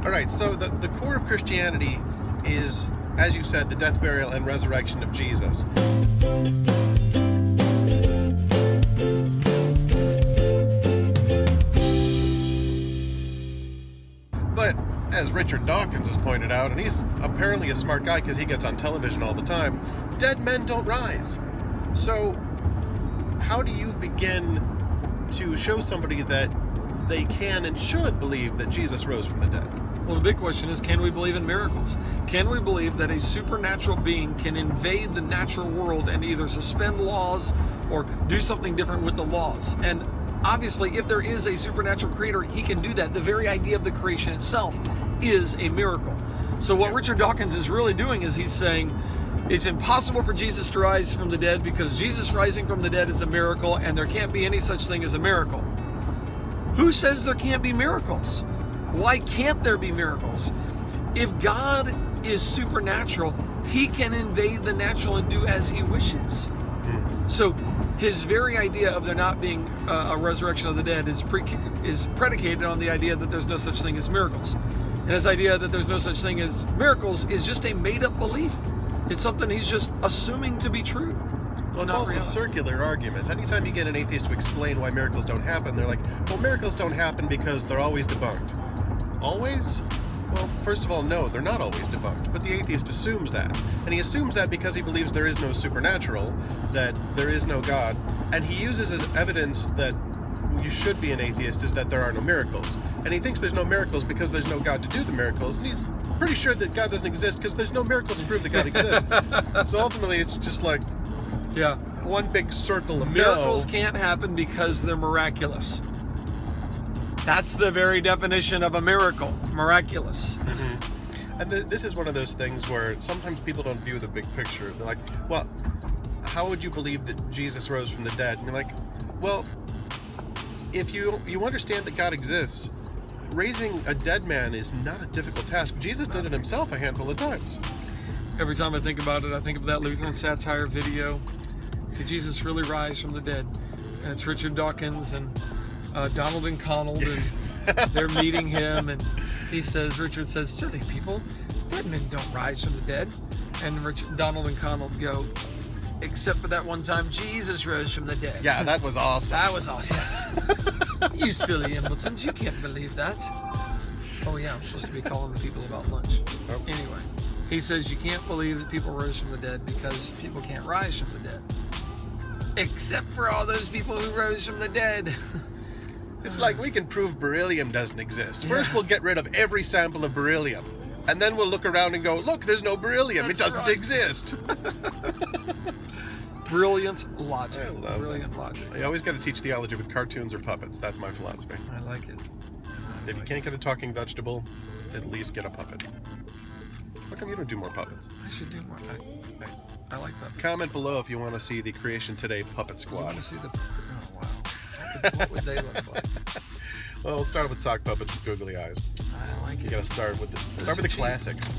All right, so the core of Christianity is, as you said, the death, burial, and resurrection of Jesus. But as Richard Dawkins has pointed out, and he's apparently a smart guy because he gets on television all the time, dead men don't rise. So how do you begin to show somebody that they can and should believe that Jesus rose from the dead? Well, the big question is, can we believe in miracles? Can we believe that a supernatural being can invade the natural world and either suspend laws or do something different with the laws? And obviously, if there is a supernatural creator, he can do that. The very idea of the creation itself is a miracle. So what Richard Dawkins is really doing is he's saying it's impossible for Jesus to rise from the dead because Jesus rising from the dead is a miracle and there can't be any such thing as a miracle. Who says there can't be miracles? Why can't there be miracles? If God is supernatural, he can invade the natural and do as he wishes. So his very idea of there not being a resurrection of the dead is predicated on the idea that there's no such thing as miracles. And his idea that there's no such thing as miracles is just a made-up belief. It's something he's just assuming to be true. Well, it's also reality. circular arguments. Anytime you get an atheist to explain why miracles don't happen, they're like, well, miracles don't happen because they're always debunked. Always? Well, first of all, no, they're not always debunked, but the atheist assumes that. And he assumes that because he believes there is no supernatural, that there is no God, and he uses as evidence that you should be an atheist is that there are no miracles. And he thinks there's no miracles because there's no God to do the miracles, and he's pretty sure that God doesn't exist because there's no miracles to prove that God exists. So ultimately, it's just like one big circle of miracles can't happen because they're miraculous. That's the very definition of a miracle, miraculous. Mm-hmm. And this is one of those things where sometimes people don't view the big picture. They're like, well, how would you believe that Jesus rose from the dead? And you're like, well, if you understand that God exists, raising a dead man is not a difficult task. Jesus did it himself a handful of times. Every time I think about it, I think of that Lutheran satire video, Did Jesus Really Rise from the Dead? And it's Richard Dawkins and Donald and Connell, and they're meeting him, and Richard says, silly people, dead men don't rise from the dead. And Donald and Connell go, except for that one time Jesus rose from the dead. Yeah, that was awesome. That was awesome, yes. You silly simpletons, you can't believe that. Oh yeah, I'm supposed to be calling the people about lunch. Oh. Anyway, he says you can't believe that people rose from the dead because people can't rise from the dead. Except for all those people who rose from the dead. It's like we can prove beryllium doesn't exist. First we'll get rid of every sample of beryllium. And then we'll look around and go, look, there's no beryllium. That's it doesn't right. exist. Brilliant logic. I love Brilliant logic. You always got to teach theology with cartoons or puppets. That's my philosophy. I like it. If you can't get a talking vegetable, at least get a puppet. How come you don't do more puppets? I should do more. I like puppets. Comment below if you want to see the Creation Today Puppet I Squad. want to see the... Oh, wow. What would they look like? Well, we'll start with sock puppets with googly eyes. I like it. You gotta start with the classics.